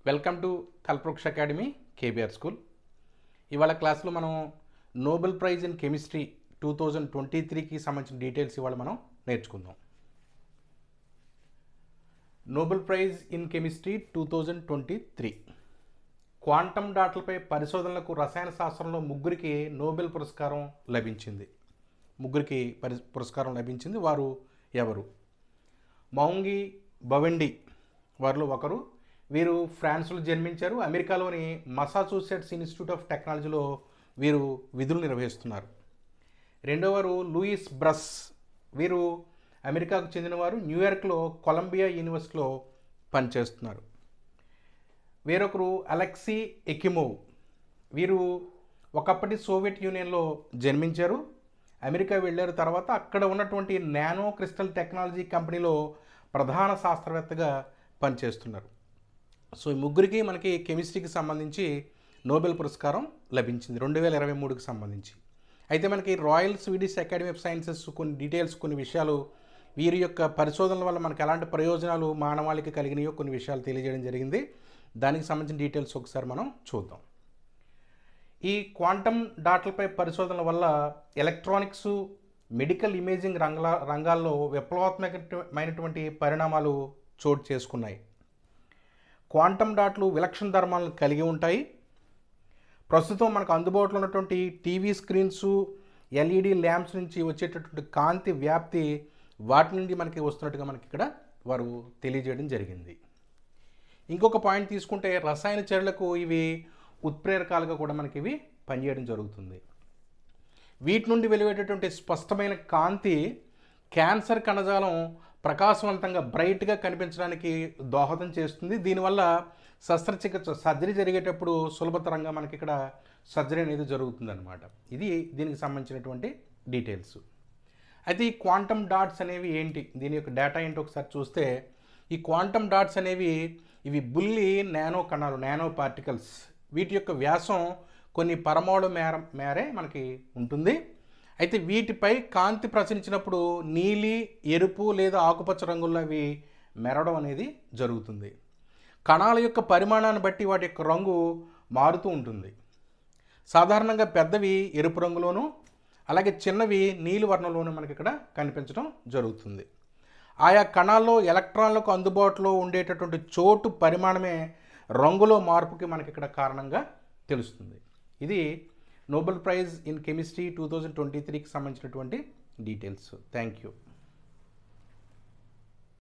Welcome to Kalpavriksha academy KBR school. ఇవాళ క్లాస్లో మనం నోబెల్ ప్రైజ్ ఇన్ కెమిస్ట్రీ 2023కి సంబంధించిన డీటెయిల్స్ ఇవాళ మనం నేర్చుకుందాం. Nobel prize in chemistry 2023 quantum డాట్లపై పరిశోధనలకు రసాయన శాస్త్రంలో ముగ్గురికి నోబెల్ పురస్కారం లభించింది. పురస్కారం లభించింది. వారు ఎవరు? మౌంగి బవెండి వారిలో ఒకరు. వీరు ఫ్రాన్స్లో జన్మించారు. అమెరికాలోని మసాచుసెట్స్ ఇన్స్టిట్యూట్ ఆఫ్ టెక్నాలజీలో వీరు విధులు నిర్వహిస్తున్నారు. రెండవవారు లూయిస్ బ్రస్. వీరు అమెరికాకు చెందినవారు. న్యూయార్క్లో కొలంబియా యూనివర్సిటీలో పనిచేస్తున్నారు. వేరొకరు అలెక్సీ ఎకిమోవ్. వీరు ఒకప్పటి సోవియట్ యూనియన్లో జన్మించారు. అమెరికా వెళ్ళారు. తర్వాత అక్కడ ఉన్నటువంటి నానో క్రిస్టల్ టెక్నాలజీ కంపెనీలో ప్రధాన శాస్త్రవేత్తగా పనిచేస్తున్నారు. సో ఈ ముగ్గురికి మనకి కెమిస్ట్రీకి సంబంధించి నోబెల్ పురస్కారం లభించింది 2023కి సంబంధించి. అయితే మనకి royal Swedish academy of sciences కొన్ని డీటెయిల్స్, కొన్ని విషయాలు, వీరి యొక్క పరిశోధనల వల్ల మనకి ఎలాంటి ప్రయోజనాలు మానవాళికి కలిగినాయో కొన్ని విషయాలు తెలియజేయడం జరిగింది. దానికి సంబంధించిన డీటెయిల్స్ ఒకసారి మనం చూద్దాం. ఈ క్వాంటమ్ డాట్లపై పరిశోధనల వల్ల ఎలక్ట్రానిక్స్, మెడికల్ ఇమేజింగ్ రంగాల్లో విప్లవాత్మకమైనటువంటి పరిణామాలు చోటు చేసుకున్నాయి. క్వాంటమ్ డాట్లు విలక్షణ ధర్మాలను కలిగి ఉంటాయి. ప్రస్తుతం మనకు అందుబాటులో ఉన్నటువంటి టీవీ స్క్రీన్స్, ఎల్ఈడి ల్యాంప్స్ నుంచి వచ్చేటటువంటి కాంతి వ్యాప్తి వాటి నుండి మనకి వస్తున్నట్టుగా మనకి ఇక్కడ వారు తెలియజేయడం జరిగింది. ఇంకొక పాయింట్ తీసుకుంటే రసాయన చర్యలకు ఇవి ఉత్ప్రేరకాలుగా కూడా మనకి ఇవి పనిచేయడం జరుగుతుంది. వీటి నుండి వెలువడేటటువంటి స్పష్టమైన కాంతి క్యాన్సర్ కణజాలం ప్రకాశవంతంగా బ్రైట్గా కనిపించడానికి దోహదం చేస్తుంది. దీనివల్ల సర్జరీ జరిగేటప్పుడు సులభతరంగా మనకి ఇక్కడ సర్జరీ అనేది జరుగుతుందన్నమాట. ఇది దీనికి సంబంధించినటువంటి డీటెయిల్స్. అయితే ఈ క్వాంటమ్ డాట్స్ అనేవి ఏంటి, దీని యొక్క డేటా ఏంటి ఒకసారి చూస్తే, ఈ క్వాంటమ్ డాట్స్ అనేవి ఇవి బుల్లి నానో కణాలు, నానో పార్టికల్స్. వీటి యొక్క వ్యాసం కొన్ని పరమాణు మేరే మనకి ఉంటుంది. అయితే వీటిపై కాంతి ప్రసరించినప్పుడు నీలి, ఎరుపు లేదా ఆకుపచ్చ రంగుల్లో అవి మెరవడం అనేది జరుగుతుంది. కణాల యొక్క పరిమాణాన్ని బట్టి వాటి యొక్క రంగు మారుతూ ఉంటుంది. సాధారణంగా పెద్దవి ఎరుపు రంగులోను, అలాగే చిన్నవి నీలి వర్ణంలోనూ మనకి ఇక్కడ కనిపించడం జరుగుతుంది. ఆయా కణాల్లో ఎలక్ట్రాన్లకు అందుబాటులో ఉండేటటువంటి చోటు పరిమాణమే రంగులో మార్పుకి మనకి ఇక్కడ కారణంగా తెలుస్తుంది. ఇది నోబెల్ ప్రైజ్ ఇన్ కెమిస్ట్రీ 2023కి సంబంధించినటువంటి డీటెయిల్స్. Thank you.